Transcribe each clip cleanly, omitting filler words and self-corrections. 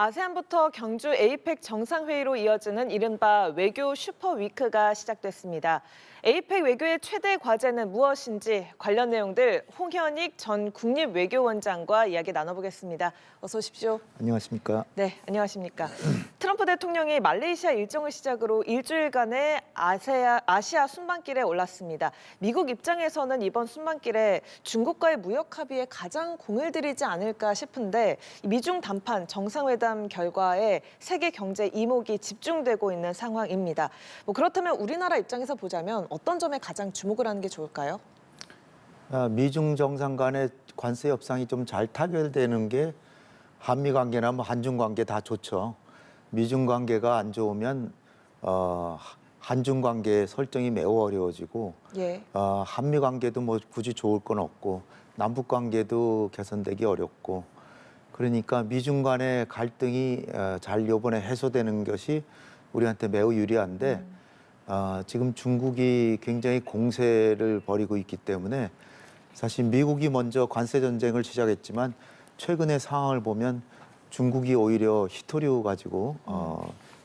아세안부터 경주 에이펙 정상회의로 이어지는 이른바 외교 슈퍼위크가 시작됐습니다. 에이펙 외교의 최대 과제는 무엇인지 관련 내용들 홍현익 전 국립외교원장과 이야기 나눠보겠습니다. 어서 오십시오. 안녕하십니까? 네, 안녕하십니까. 트럼프 대통령이 말레이시아 일정을 시작으로 일주일간의 아시아 순방길에 올랐습니다. 미국 입장에서는 이번 순방길에 중국과의 무역 합의에 가장 공을 들이지 않을까 싶은데 미중 담판 정상회담 결과에 세계 경제 이목이 집중되고 있는 상황입니다. 그렇다면 우리나라 입장에서 보자면 어떤 점에 가장 주목을 하는 게 좋을까요? 미중 정상 간의 관세 협상이 좀 잘 타결되는 게 한미 관계나 한중 관계 다 좋죠. 미중 관계가 안 좋으면 한중 관계 설정이 매우 어려워지고 예. 한미 관계도 굳이 좋을 건 없고 남북 관계도 개선되기 어렵고 그러니까 미중 간의 갈등이 잘 이번에 해소되는 것이 우리한테 매우 유리한데 지금 중국이 굉장히 공세를 벌이고 있기 때문에 사실 미국이 먼저 관세 전쟁을 시작했지만 최근의 상황을 보면 중국이 오히려 희토류 가지고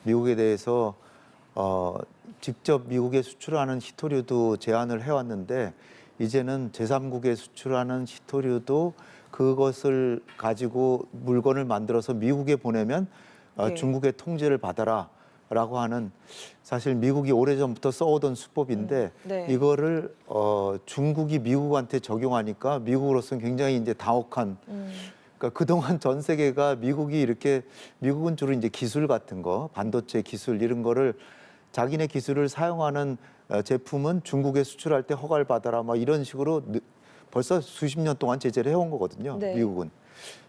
미국에 대해서 직접 미국에 수출하는 희토류도 제한을 해왔는데 이제는 제3국에 수출하는 희토류도 그것을 가지고 물건을 만들어서 미국에 보내면 중국의 통제를 받아라 라고 하는 사실 미국이 오래전부터 써오던 수법인데 네. 이거를 중국이 미국한테 적용하니까 미국으로서는 굉장히 이제 당혹한 그러니까 그동안 전 세계가 미국은 주로 이제 기술 같은 거 반도체 기술 이런 거를 자기네 기술을 사용하는 제품은 중국에 수출할 때 허가를 받아라 막 이런 식으로 벌써 수십 년 동안 제재를 해온 거거든요. 네. 미국은.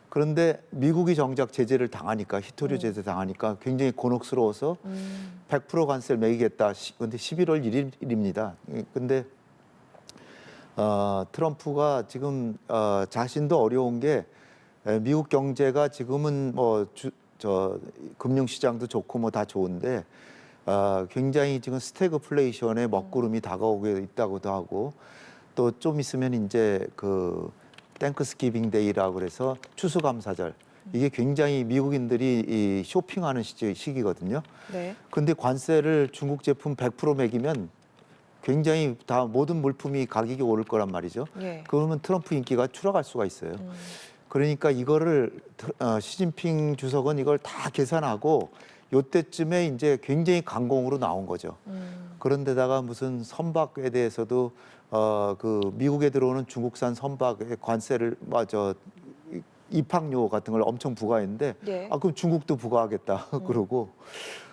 그런데 미국이 정작 제재를 당하니까 희토류 제재 당하니까 굉장히 곤혹스러워서 100% 관세를 매기겠다. 근데 11월 1일입니다. 근데 트럼프가 지금 자신도 어려운 게 미국 경제가 지금은 금융시장도 좋고 다 좋은데 굉장히 지금 스태그플레이션의 먹구름이 다가오고 있다고도 하고 또 좀 있으면 이제 그 땡크스기빙 데이라고 그래서 추수감사절 이게 굉장히 미국인들이 이 쇼핑하는 시기거든요. 네. 근데 관세를 중국 제품 100% 매기면 굉장히 다 모든 물품이 가격이 오를 거란 말이죠. 예. 그러면 트럼프 인기가 추락할 수가 있어요. 그러니까 이거를 시진핑 주석은 이걸 다 계산하고 요때쯤에 이제 굉장히 강공으로 나온 거죠. 그런데다가 무슨 선박에 대해서도 그 미국에 들어오는 중국산 선박의 관세를 입항료 같은 걸 엄청 부과했는데 예. 그럼 중국도 부과하겠다 그러고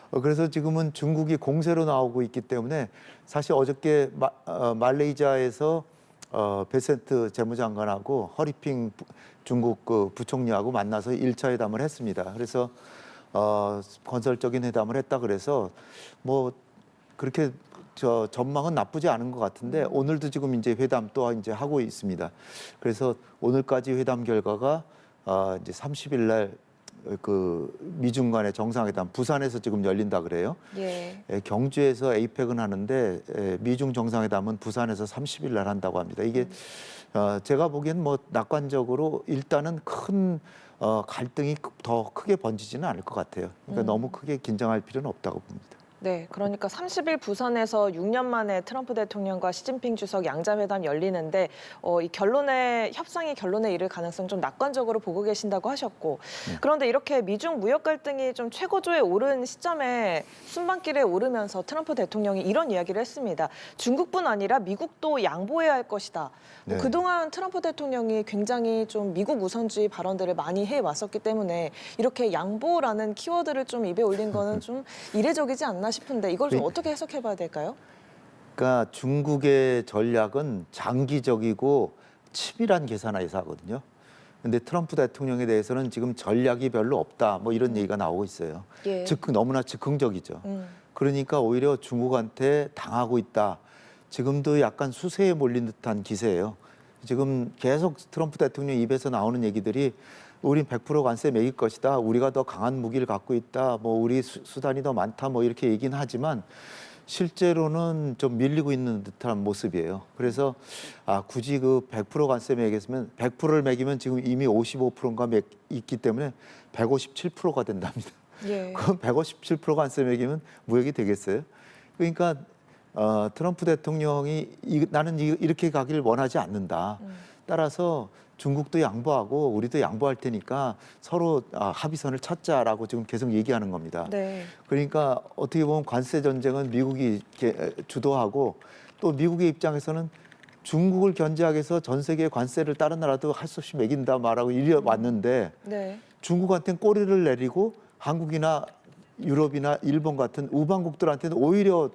그래서 지금은 중국이 공세로 나오고 있기 때문에 사실 어저께 말레이시아에서 베센트 재무장관하고 허리핑 중국 그 부총리하고 만나서 1차 회담을 했습니다. 그래서 건설적인 회담을 했다 그래서 그렇게 전망은 나쁘지 않은 것 같은데 오늘도 지금 이제 회담 또 이제 하고 있습니다. 그래서 오늘까지 회담 결과가 이제 30일 날 그 미중 간의 정상회담 부산에서 지금 열린다 그래요. 예. 경주에서 에이펙은 하는데 미중 정상회담은 부산에서 30일 날 한다고 합니다. 이게 제가 보기엔 낙관적으로 일단은 큰 갈등이 더 크게 번지지는 않을 것 같아요. 그러니까 너무 크게 긴장할 필요는 없다고 봅니다. 네, 그러니까 30일 부산에서 6년 만에 트럼프 대통령과 시진핑 주석 양자회담 열리는데 이 협상이 결론에 이를 가능성 좀 낙관적으로 보고 계신다고 하셨고 그런데 이렇게 미중 무역 갈등이 좀 최고조에 오른 시점에 순방길에 오르면서 트럼프 대통령이 이런 이야기를 했습니다. 중국뿐 아니라 미국도 양보해야 할 것이다. 네. 그동안 트럼프 대통령이 굉장히 좀 미국 우선주의 발언들을 많이 해왔었기 때문에 이렇게 양보라는 키워드를 좀 입에 올린 거는 좀 이례적이지 않나 싶은데 이걸 좀 어떻게 해석해 봐야 될까요? 그러니까 중국의 전략은 장기적이고 치밀한 계산하에서 하거든요. 근데 트럼프 대통령에 대해서는 지금 전략이 별로 없다. 이런 얘기가 나오고 있어요. 예. 너무나 즉흥적이죠. 그러니까 오히려 중국한테 당하고 있다. 지금도 약간 수세에 몰린 듯한 기세예요. 지금 계속 트럼프 대통령 입에서 나오는 얘기들이 우린 100% 관세 매길 것이다. 우리가 더 강한 무기를 갖고 있다. 우리 수단이 더 많다. 이렇게 얘기는 하지만 실제로는 좀 밀리고 있는 듯한 모습이에요. 그래서 굳이 그 100% 관세 매겼으면 100%를 매기면 지금 이미 55%인가 있기 때문에 157%가 된답니다. 예. 그럼 157% 관세 매기면 무역이 되겠어요? 그러니까 트럼프 대통령이 나는 이렇게 가기를 원하지 않는다. 따라서 중국도 양보하고 우리도 양보할 테니까 서로 합의선을 찾자라고 지금 계속 얘기하는 겁니다. 네. 그러니까 어떻게 보면 관세 전쟁은 미국이 주도하고 또 미국의 입장에서는 중국을 견제하기 위해서 전 세계 관세를 다른 나라도 할 수 없이 매긴다 말하고 이래 왔는데 네. 중국한테는 꼬리를 내리고 한국이나 유럽이나 일본 같은 우방국들한테는 오히려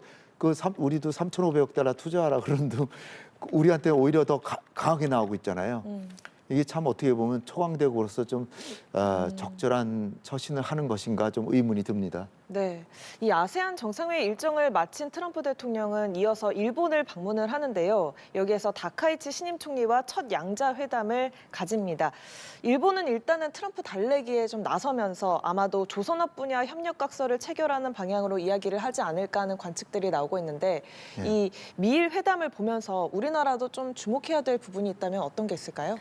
우리도 3,500억 달러 투자하라 그러는데 우리한테 오히려 더 강하게 나오고 있잖아요. 이게 참 어떻게 보면 초강대국으로서 좀 적절한 처신을 하는 것인가 좀 의문이 듭니다. 네, 이 아세안 정상회의 일정을 마친 트럼프 대통령은 이어서 일본을 방문을 하는데요. 여기에서 다카이치 신임 총리와 첫 양자 회담을 가집니다. 일본은 일단은 트럼프 달래기에 좀 나서면서 아마도 조선업 분야 협력 각서를 체결하는 방향으로 이야기를 하지 않을까 하는 관측들이 나오고 있는데 이 미일 회담을 보면서 우리나라도 좀 주목해야 될 부분이 있다면 어떤 게 있을까요?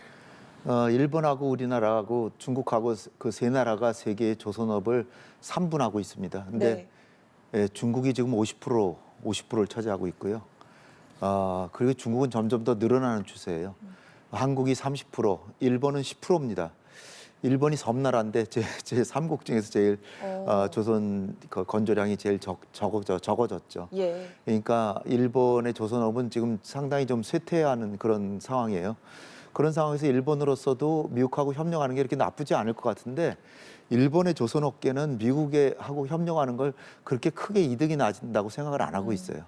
일본하고 우리나라하고 중국하고 그 세 나라가 세계의 조선업을 3분하고 있습니다. 근데 중국이 지금 50%를 차지하고 있고요. 그리고 중국은 점점 더 늘어나는 추세예요. 한국이 30%, 일본은 10%입니다. 일본이 섬나라인데 제 3국 중에서 제일 조선 건조량이 제일 적어졌죠. 예. 그러니까 일본의 조선업은 지금 상당히 좀 쇠퇴하는 그런 상황이에요. 그런 상황에서 일본으로서도 미국하고 협력하는 게 이렇게 나쁘지 않을 것 같은데 일본의 조선업계는 미국하고 협력하는 걸 그렇게 크게 이득이 나진다고 생각을 안 하고 있어요.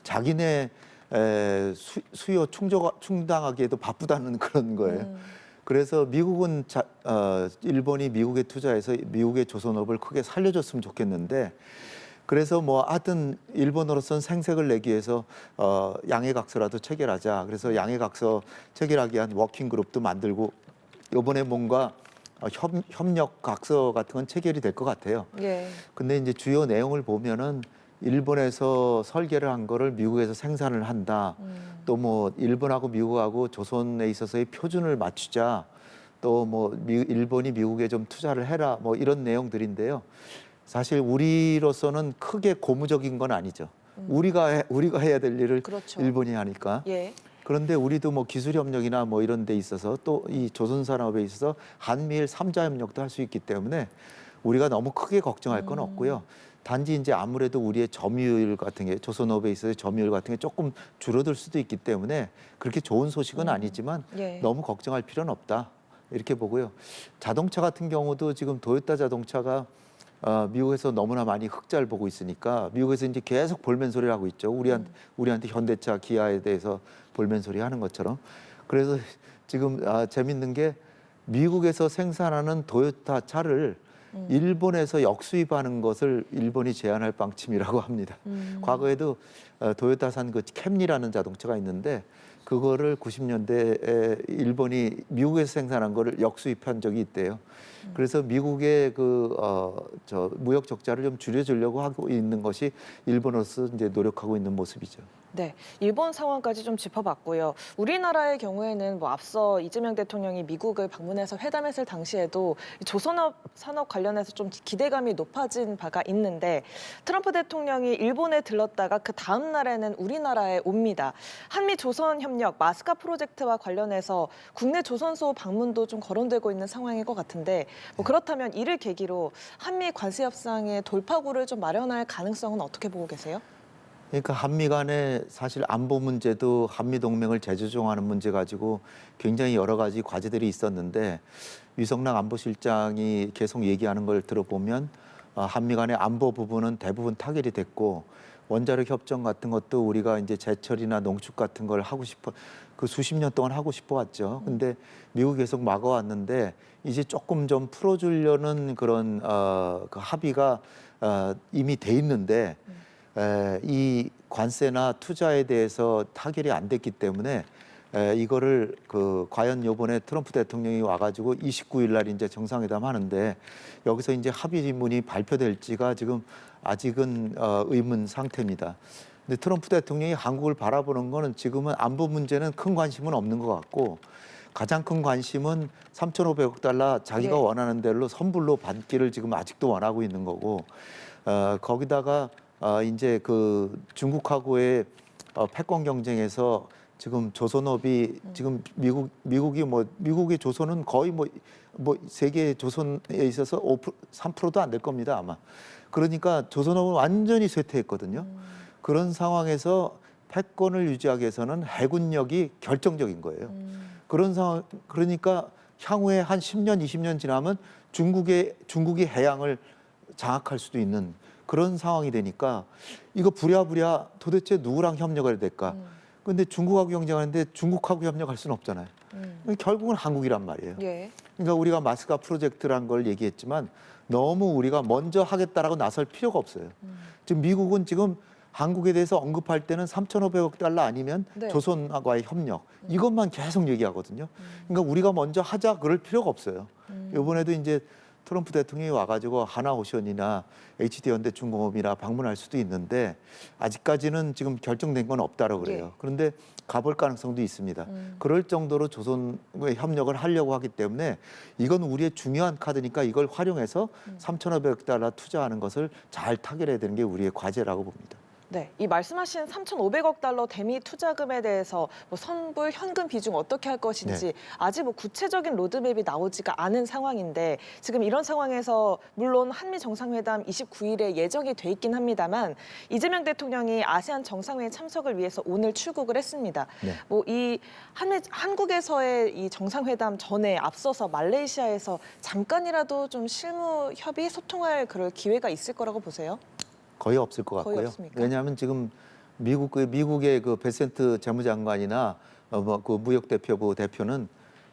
자기네 수요 충당하기에도 바쁘다는 그런 거예요. 그래서 미국은 일본이 미국에 투자해서 미국의 조선업을 크게 살려줬으면 좋겠는데 그래서 뭐 하여튼 일본으로서는 생색을 내기 위해서 양해각서라도 체결하자. 그래서 양해각서 체결하기 위한 워킹그룹도 만들고 이번에 뭔가 협력각서 같은 건 체결이 될 것 같아요. 예. 근데 이제 주요 내용을 보면은 일본에서 설계를 한 거를 미국에서 생산을 한다. 또 뭐 일본하고 미국하고 조선에 있어서의 표준을 맞추자. 또 뭐 일본이 미국에 좀 투자를 해라. 뭐 이런 내용들인데요. 사실 우리로서는 크게 고무적인 건 아니죠. 우리가 해야 될 일을 그렇죠. 일본이 하니까. 예. 그런데 우리도 뭐 기술 협력이나 뭐 이런 데 있어서 또 이 조선 산업에 있어서 한미일 3자 협력도 할 수 있기 때문에 우리가 너무 크게 걱정할 건 없고요. 단지 이제 아무래도 우리의 점유율 같은 게 조선업에 있어서 점유율 같은 게 조금 줄어들 수도 있기 때문에 그렇게 좋은 소식은 아니지만 예. 너무 걱정할 필요는 없다. 이렇게 보고요. 자동차 같은 경우도 지금 도요타 자동차가 미국에서 너무나 많이 흑자를 보고 있으니까 미국에서 이제 계속 볼멘 소리를 하고 있죠. 우리한테 현대차, 기아에 대해서 볼멘 소리 하는 것처럼. 그래서 지금 재밌는 게 미국에서 생산하는 도요타 차를 일본에서 역수입하는 것을 일본이 제한할 방침이라고 합니다. 과거에도 도요타산 그 캠리라는 자동차가 있는데 그거를 90년대에 일본이 미국에서 생산한 거를 역수입한 적이 있대요. 그래서 미국의 무역 적자를 좀 줄여주려고 하고 있는 것이 일본으로서 이제 노력하고 있는 모습이죠. 네, 일본 상황까지 좀 짚어봤고요. 우리나라의 경우에는 뭐 앞서 이재명 대통령이 미국을 방문해서 회담했을 당시에도 조선업 산업 관련해서 좀 기대감이 높아진 바가 있는데 트럼프 대통령이 일본에 들렀다가 그 다음 날에는 우리나라에 옵니다. 한미 조선 협력 마스카 프로젝트와 관련해서 국내 조선소 방문도 좀 거론되고 있는 상황인 것 같은데 뭐 그렇다면 이를 계기로 한미 관세 협상의 돌파구를 좀 마련할 가능성은 어떻게 보고 계세요? 그러니까 한미 간에 사실 안보 문제도 한미 동맹을 재조정하는 문제 가지고 굉장히 여러 가지 과제들이 있었는데 유성락 안보실장이 계속 얘기하는 걸 들어보면 한미 간의 안보 부분은 대부분 타결이 됐고 원자력 협정 같은 것도 우리가 이제 제철이나 농축 같은 걸 하고 싶어 그 수십 년 동안 하고 싶어 왔죠. 근데 미국이 계속 막아왔는데 이제 조금 좀 풀어주려는 그런 그 합의가 이미 돼 있는데 이 관세나 투자에 대해서 타결이 안 됐기 때문에 이거를 과연 요번에 트럼프 대통령이 와가지고 29일 날 이제 정상회담 하는데 여기서 이제 합의문이 발표될지가 지금 아직은 의문 상태입니다. 근데 트럼프 대통령이 한국을 바라보는 거는 지금은 안보 문제는 큰 관심은 없는 것 같고 가장 큰 관심은 3,500억 달러 자기가 네. 원하는 대로 선불로 받기를 지금 아직도 원하고 있는 거고 거기다가 이제 그 중국하고의 패권 경쟁에서 지금 조선업이 지금 미국의 조선은 거의 뭐 세계 조선에 있어서 3%도 안 될 겁니다 아마. 그러니까 조선업은 완전히 쇠퇴했거든요. 그런 상황에서 패권을 유지하기 위해서는 해군력이 결정적인 거예요. 그런 상황 그러니까 향후에 한 10년, 20년 지나면 중국이 해양을 장악할 수도 있는 그런 상황이 되니까 이거 부랴부랴 도대체 누구랑 협력을 해야 될까? 근데 중국하고 경쟁하는데 중국하고 협력할 수는 없잖아요. 결국은 한국이란 말이에요. 예. 그러니까 우리가 마스카 프로젝트라는 걸 얘기했지만 너무 우리가 먼저 하겠다라고 나설 필요가 없어요. 지금 미국은 지금 한국에 대해서 언급할 때는 3,500억 달러 아니면 네. 조선과의 협력 이것만 계속 얘기하거든요. 그러니까 우리가 먼저 하자 그럴 필요가 없어요. 이번에도 이제 트럼프 대통령이 와가지고 하나오션이나 HD현대중공업이나 방문할 수도 있는데 아직까지는 지금 결정된 건 없다고 그래요. 예. 그런데 가볼 가능성도 있습니다. 그럴 정도로 조선의 협력을 하려고 하기 때문에 이건 우리의 중요한 카드니까 이걸 활용해서 3,500억 달러 투자하는 것을 잘 타결해야 되는 게 우리의 과제라고 봅니다. 네, 이 말씀하신 3,500억 달러 대미 투자금에 대해서 뭐 선불, 현금 비중 어떻게 할 것인지 네. 아직 뭐 구체적인 로드맵이 나오지가 않은 상황인데 지금 이런 상황에서 물론 한미 정상회담 29일에 예정이 돼 있긴 합니다만 이재명 대통령이 아세안 정상회의 참석을 위해서 오늘 출국을 했습니다. 네. 뭐 이 한국에서의 이 정상회담 전에 앞서서 말레이시아에서 잠깐이라도 좀 실무 협의 소통할 그럴 기회가 있을 거라고 보세요? 거의 없을 것 거의 같고요. 없습니까? 왜냐하면 지금 미국의 그 베센트 재무장관이나 그 무역대표부 대표는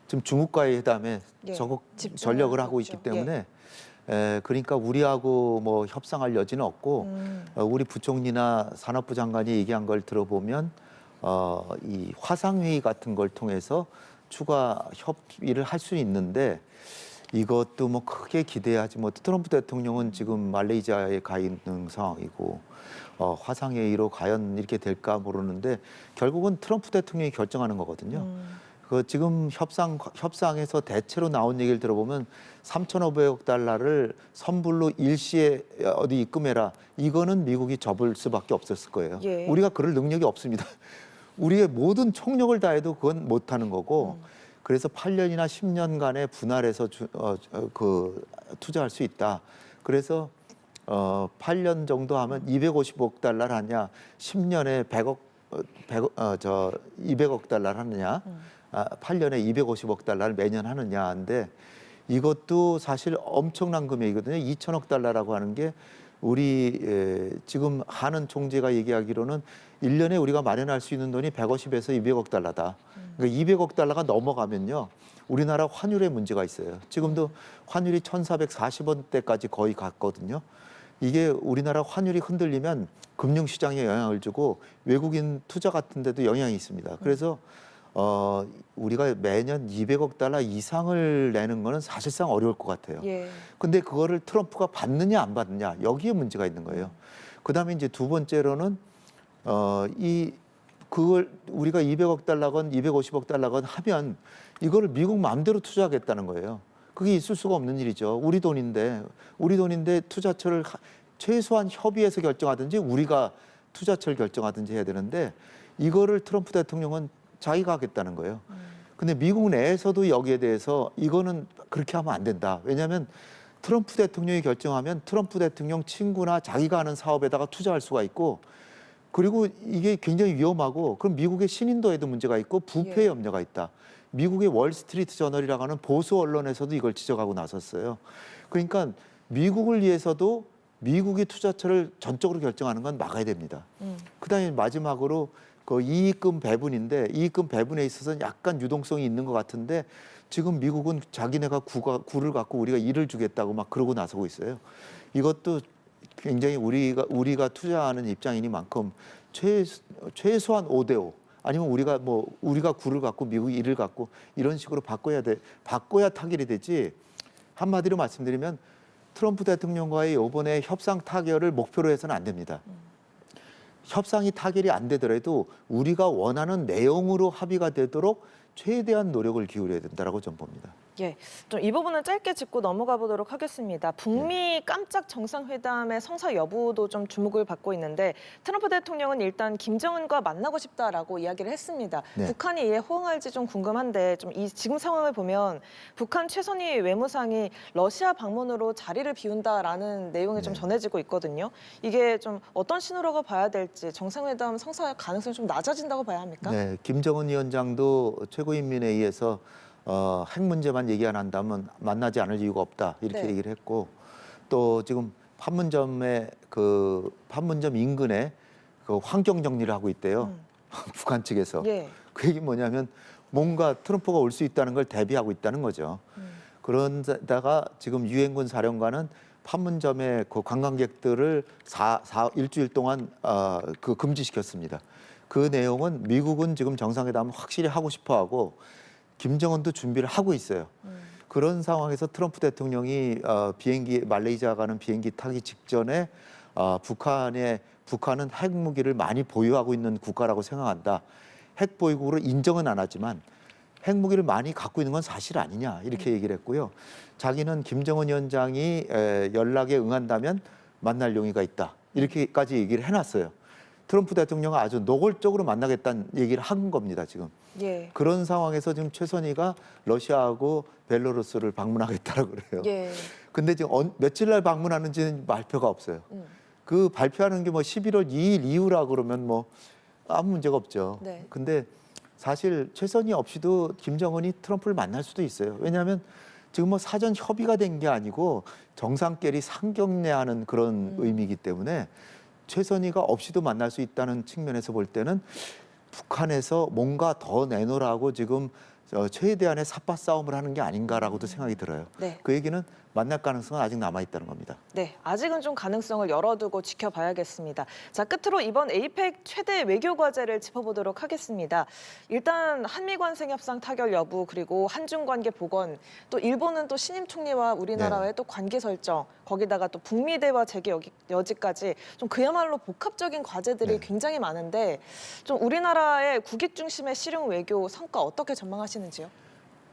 지금 중국과의 회담에 예, 적극 집중을 전력을 하고 있죠. 있기 때문에 그러니까 우리하고 뭐 협상할 여지는 없고 우리 부총리나 산업부 장관이 얘기한 걸 들어보면 이 화상회의 같은 걸 통해서 추가 협의를 할 수 있는데 이것도 뭐 크게 기대하지 못. 트럼프 대통령은 지금 말레이시아에 가 있는 상황이고 화상회의로 과연 이렇게 될까 모르는데 결국은 트럼프 대통령이 결정하는 거거든요. 그 지금 협상에서 대체로 나온 얘기를 들어보면 3,500억 달러를 선불로 일시에 어디 입금해라. 이거는 미국이 접을 수밖에 없었을 거예요. 예. 우리가 그럴 능력이 없습니다. 우리의 모든 총력을 다해도 그건 못하는 거고. 그래서 8년이나 10년간의 분할해서 투자할 수 있다. 그래서 8년 정도 하면 250억 달러를 하냐, 10년에 200억 달러를 하느냐, 8년에 250억 달러를 매년 하느냐인데 이것도 사실 엄청난 금액이거든요. 2천억 달러라고 하는 게 우리 지금 하는 총재가 얘기하기로는 1년에 우리가 마련할 수 있는 돈이 150에서 200억 달러다. 그러니까 200억 달러가 넘어가면요. 우리나라 환율에 문제가 있어요. 지금도 환율이 1,440원대까지 거의 갔거든요. 이게 우리나라 환율이 흔들리면 금융시장에 영향을 주고 외국인 투자 같은 데도 영향이 있습니다. 그래서 우리가 매년 200억 달러 이상을 내는 거는 사실상 어려울 것 같아요. 예. 근데 그거를 트럼프가 받느냐 안 받느냐 여기에 문제가 있는 거예요. 그다음에 이제 두 번째로는 그걸 우리가 200억 달러건 250억 달러건 하면 이거를 미국 마음대로 투자하겠다는 거예요. 그게 있을 수가 없는 일이죠. 우리 돈인데 투자처를 최소한 협의해서 결정하든지 우리가 투자처를 결정하든지 해야 되는데 이거를 트럼프 대통령은 자기가 하겠다는 거예요. 근데 미국 내에서도 여기에 대해서 이거는 그렇게 하면 안 된다. 왜냐하면 트럼프 대통령이 결정하면 트럼프 대통령 친구나 자기가 하는 사업에다가 투자할 수가 있고 그리고 이게 굉장히 위험하고 그럼 미국의 신인도에도 문제가 있고 부패의 염려가 있다. 미국의 월스트리트 저널이라고 하는 보수 언론에서도 이걸 지적하고 나섰어요. 그러니까 미국을 위해서도 미국이 투자처를 전적으로 결정하는 건 막아야 됩니다. 그다음에 마지막으로 그 이익금 배분인데 이익금 배분에 있어서는 약간 유동성이 있는 것 같은데 지금 미국은 자기네가 구를 갖고 우리가 일을 주겠다고 막 그러고 나서고 있어요. 이것도 굉장히 우리가 투자하는 입장이니만큼 최소한 5대5 아니면 우리가 구를 갖고 미국이 이를 갖고 이런 식으로 바꿔야 타결이 되지. 한마디로 말씀드리면 트럼프 대통령과의 이번에 협상 타결을 목표로 해서는 안 됩니다. 협상이 타결이 안 되더라도 우리가 원하는 내용으로 합의가 되도록 최대한 노력을 기울여야 된다라고 좀 봅니다. 예, 좀 이 부분은 짧게 짚고 넘어가 보도록 하겠습니다. 북미 깜짝 정상회담의 성사 여부도 좀 주목을 받고 있는데 트럼프 대통령은 일단 김정은과 만나고 싶다라고 이야기를 했습니다. 네. 북한이 이에 호응할지 좀 궁금한데 좀 지금 상황을 보면 북한 최선희 외무상이 러시아 방문으로 자리를 비운다라는 내용이 좀 네. 전해지고 있거든요. 이게 좀 어떤 신호라고 봐야 될지 정상회담 성사 가능성이 좀 낮아진다고 봐야 합니까? 네, 김정은 위원장도 최고인민회의에서 핵 문제만 얘기 안 한다면 만나지 않을 이유가 없다 이렇게 네. 얘기를 했고 또 지금 판문점 인근에 그 환경 정리를 하고 있대요. 북한 측에서. 예. 그 얘기 뭐냐면 뭔가 트럼프가 올 수 있다는 걸 대비하고 있다는 거죠. 그런데다가 지금 유엔군 사령관은 판문점에 그 관광객들을 일주일 동안 금지시켰습니다. 그 내용은 미국은 지금 정상회담을 확실히 하고 싶어하고 김정은도 준비를 하고 있어요. 그런 상황에서 트럼프 대통령이 말레이시아 가는 비행기 타기 직전에 북한은 핵무기를 많이 보유하고 있는 국가라고 생각한다. 핵 보유국으로 인정은 안 하지만 핵무기를 많이 갖고 있는 건 사실 아니냐 이렇게 얘기를 했고요. 자기는 김정은 위원장이 연락에 응한다면 만날 용의가 있다. 이렇게까지 얘기를 해놨어요. 트럼프 대통령은 아주 노골적으로 만나겠다는 얘기를 한 겁니다, 지금. 예. 그런 상황에서 지금 최선희가 러시아하고 벨로루스를 방문하겠다고 그래요. 예. 근데 지금 며칠 날 방문하는지는 발표가 없어요. 그 발표하는 게 뭐 11월 2일 이후라 그러면 뭐 아무 문제가 없죠. 네. 근데 사실 최선희 없이도 김정은이 트럼프를 만날 수도 있어요. 왜냐하면 지금 뭐 사전 협의가 된 게 아니고 정상끼리 상경례하는 그런 의미이기 때문에 최선희가 없이도 만날 수 있다는 측면에서 볼 때는 북한에서 뭔가 더 내놓으라고 지금 최대한의 삿바 싸움을 하는 게 아닌가라고도 생각이 들어요. 네. 그 얘기는 만날 가능성은 아직 남아 있다는 겁니다. 네, 아직은 좀 가능성을 열어두고 지켜봐야겠습니다. 자, 끝으로 이번 에이펙 최대 외교 과제를 짚어보도록 하겠습니다. 일단 한미 관세 협상 타결 여부 그리고 한중 관계 복원, 또 일본은 또 신임 총리와 우리나라의 네. 또 관계 설정, 거기다가 또 북미 대화 재개 여지까지 좀 그야말로 복합적인 과제들이 네. 굉장히 많은데 좀 우리나라의 국익 중심의 실용 외교 성과 어떻게 전망하시는지요?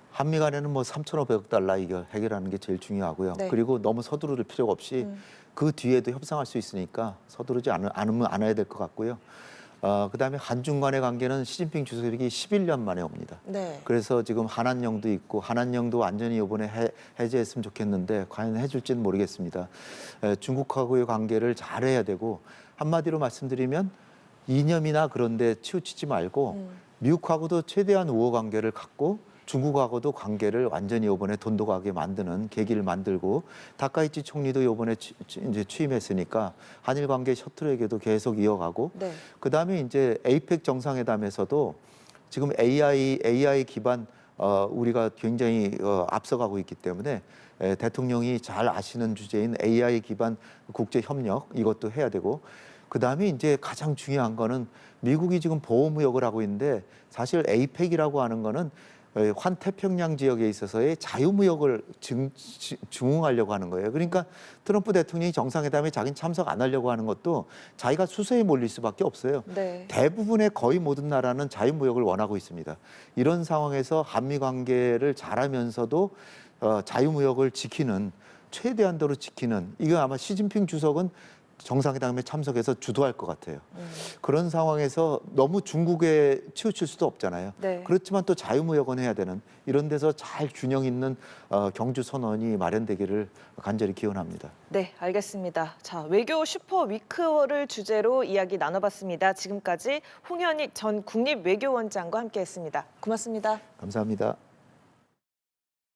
한미 간에는 뭐 3,500억 달러 이거 해결하는 게 제일 중요하고요. 네. 그리고 너무 서두를 필요가 없이 그 뒤에도 협상할 수 있으니까 서두르지 않아야 될 것 같고요. 그다음에 한중 간의 관계는 시진핑 주석이 11년 만에 옵니다. 네. 그래서 지금 한한령도 있고 한한령도 완전히 이번에 해제했으면 좋겠는데 과연 해줄지는 모르겠습니다. 중국하고의 관계를 잘해야 되고 한마디로 말씀드리면 이념이나 그런 데 치우치지 말고 미국하고도 최대한 우호 관계를 갖고 중국하고도 관계를 완전히 이번에 돈독하게 만드는 계기를 만들고 다카이치 총리도 이번에 이제 취임했으니까 한일 관계 셔틀에게도 계속 이어가고 네. 그다음에 이제 에이펙 정상회담에서도 지금 AI 기반 우리가 굉장히 앞서가고 있기 때문에 대통령이 잘 아시는 주제인 AI 기반 국제 협력 이것도 해야 되고 그다음에 이제 가장 중요한 거는 미국이 지금 보호무역을 하고 있는데 사실 에이펙이라고 하는 거는 환태평양 지역에 있어서의 자유무역을 증응하려고 하는 거예요. 그러니까 트럼프 대통령이 정상회담에 자기는 참석 안 하려고 하는 것도 자기가 수세에 몰릴 수밖에 없어요. 네. 대부분의 거의 모든 나라는 자유무역을 원하고 있습니다. 이런 상황에서 한미 관계를 잘하면서도 자유무역을 지키는 최대한도로 지키는 이거 아마 시진핑 주석은 정상회담에 참석해서 주도할 것 같아요. 그런 상황에서 너무 중국에 치우칠 수도 없잖아요. 네. 그렇지만 또 자유무역은 해야 되는 이런 데서 잘 균형 있는 경주 선언이 마련되기를 간절히 기원합니다. 네, 알겠습니다. 자, 외교 슈퍼 위크를 주제로 이야기 나눠봤습니다. 지금까지 홍현익 전 국립외교원장과 함께했습니다. 고맙습니다. 감사합니다.